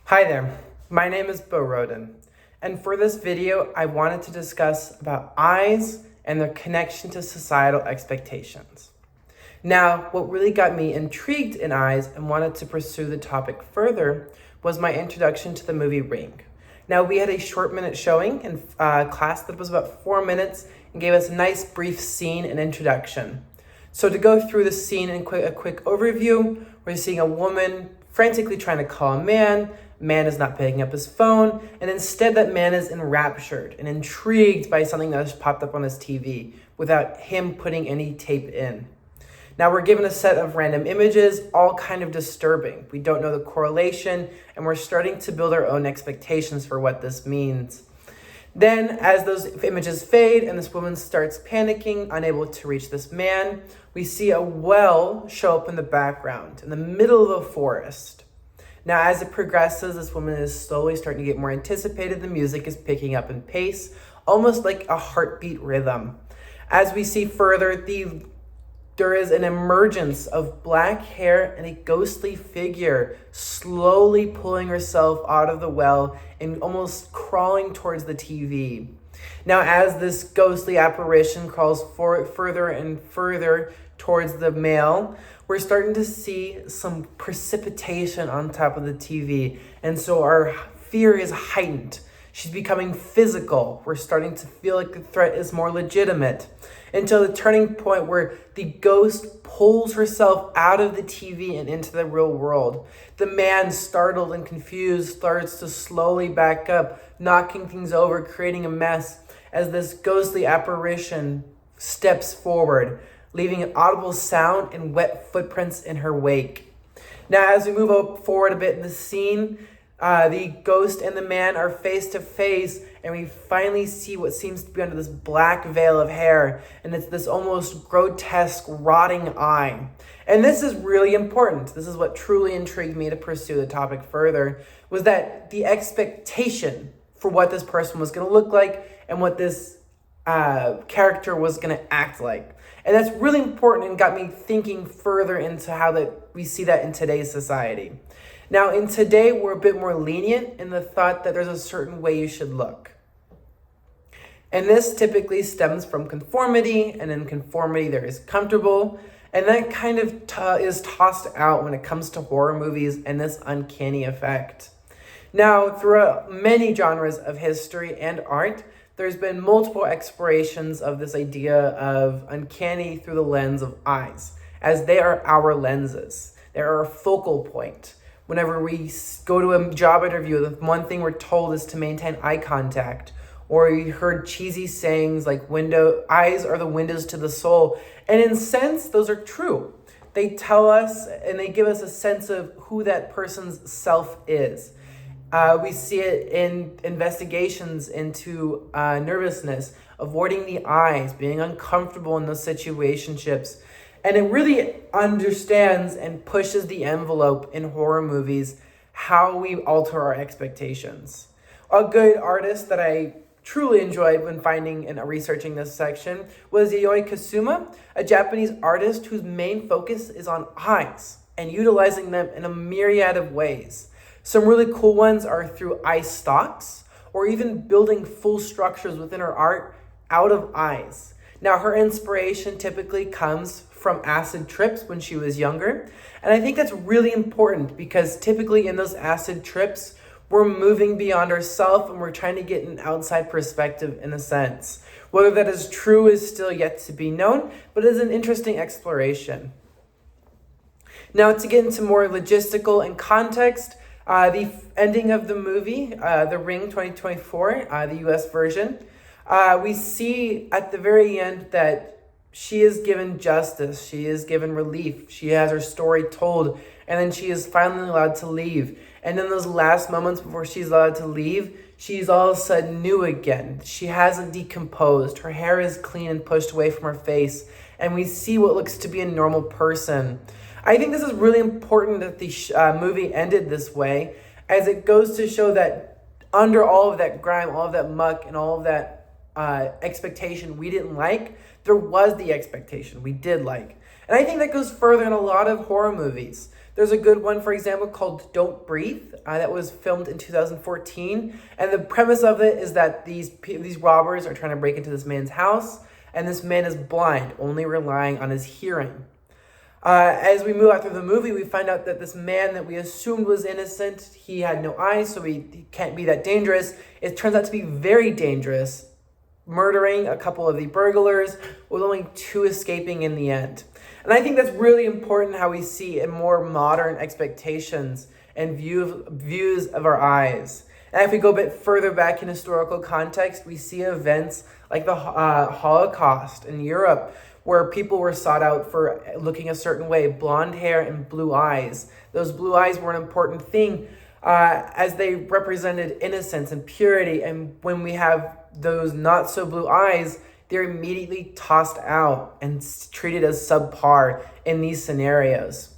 Hi there, my name is Bo Roden, and for this video, I wanted to discuss about eyes and their connection to societal expectations. Now, what really got me intrigued in eyes and wanted to pursue the topic further was my introduction to the movie Ring. Now, we had a short-minute showing in class that was about 4 minutes and gave us a nice brief scene and introduction. So to go through the scene in a quick overview, we're seeing a woman frantically trying to call a man. Man is not picking up his phone, and instead that man is enraptured and intrigued by something that has popped up on his TV without him putting any tape in. Now we're given a set of random images, all kind of disturbing. We don't know the correlation, and we're starting to build our own expectations for what this means. Then, as those images fade and this woman starts panicking, unable to reach this man, we see a well show up in the background, in the middle of a forest. Now, as it progresses, this woman is slowly starting to get more anticipated. The music is picking up in pace, almost like a heartbeat rhythm. As we see further, there is an emergence of black hair and a ghostly figure slowly pulling herself out of the well and almost crawling towards the TV. Now, as this ghostly apparition crawls further and further towards the male, we're starting to see some precipitation on top of the TV. And so our fear is heightened. She's becoming physical. We're starting to feel like the threat is more legitimate, until the turning point where the ghost pulls herself out of the TV and into the real world. The man, startled and confused, starts to slowly back up, knocking things over, creating a mess as this ghostly apparition steps forward, leaving an audible sound and wet footprints in her wake. Now, as we move forward a bit in the scene, the ghost and the man are face to face, and we finally see what seems to be under this black veil of hair, and it's this almost grotesque, rotting eye. And this is really important. This is what truly intrigued me to pursue the topic further, was that the expectation for what this person was going to look like and what this character was going to act like. And that's really important and got me thinking further into how that we see that in today's society. Now, in today, we're a bit more lenient in the thought that there's a certain way you should look. And this typically stems from conformity, and in conformity there is comfortable, and that kind of is tossed out when it comes to horror movies and this uncanny effect. Now, throughout many genres of history and art, there's been multiple explorations of this idea of uncanny through the lens of eyes, as they are our lenses. They are a focal point. Whenever we go to a job interview, the one thing we're told is to maintain eye contact. Or you heard cheesy sayings like eyes are the windows to the soul. And in a sense, those are true. They tell us and they give us a sense of who that person's self is. We see it in investigations into nervousness, avoiding the eyes, being uncomfortable in those situationships. And it really understands and pushes the envelope in horror movies how we alter our expectations. A good artist that I truly enjoyed when finding and researching this section was Yayoi Kusama, a Japanese artist whose main focus is on eyes and utilizing them in a myriad of ways. Some really cool ones are through eye stalks, or even building full structures within her art out of eyes. Now, her inspiration typically comes from acid trips when she was younger. And I think that's really important because typically in those acid trips, we're moving beyond ourselves and we're trying to get an outside perspective in a sense. Whether that is true is still yet to be known, but it is an interesting exploration. Now, to get into more logistical and context, the ending of the movie, The Ring 2024, the US version, we see at the very end that she is given justice, she is given relief, she has her story told, and then she is finally allowed to leave. And in those last moments before she's allowed to leave, she's all of a sudden new again. She hasn't decomposed, her hair is clean and pushed away from her face, and we see what looks to be a normal person. I think this is really important that the movie ended this way, as it goes to show that under all of that grime, all of that muck, and all of that expectation we didn't like, there was the expectation we did like. And I think that goes further in a lot of horror movies. There's a good one, for example, called Don't Breathe, that was filmed in 2014. And the premise of it is that these robbers are trying to break into this man's house, and this man is blind, only relying on his hearing. As we move out through the movie, we find out that this man that we assumed was innocent, he had no eyes, so he can't be that dangerous. It turns out to be very dangerous, murdering a couple of the burglars, with only 2 escaping in the end. And I think that's really important, how we see in more modern expectations and views of our eyes. And if we go a bit further back in historical context, we see events like the Holocaust in Europe, where people were sought out for looking a certain way, blonde hair and blue eyes. Those blue eyes were an important thing as they represented innocence and purity. And when we have those not so blue eyes, they're immediately tossed out and treated as subpar in these scenarios.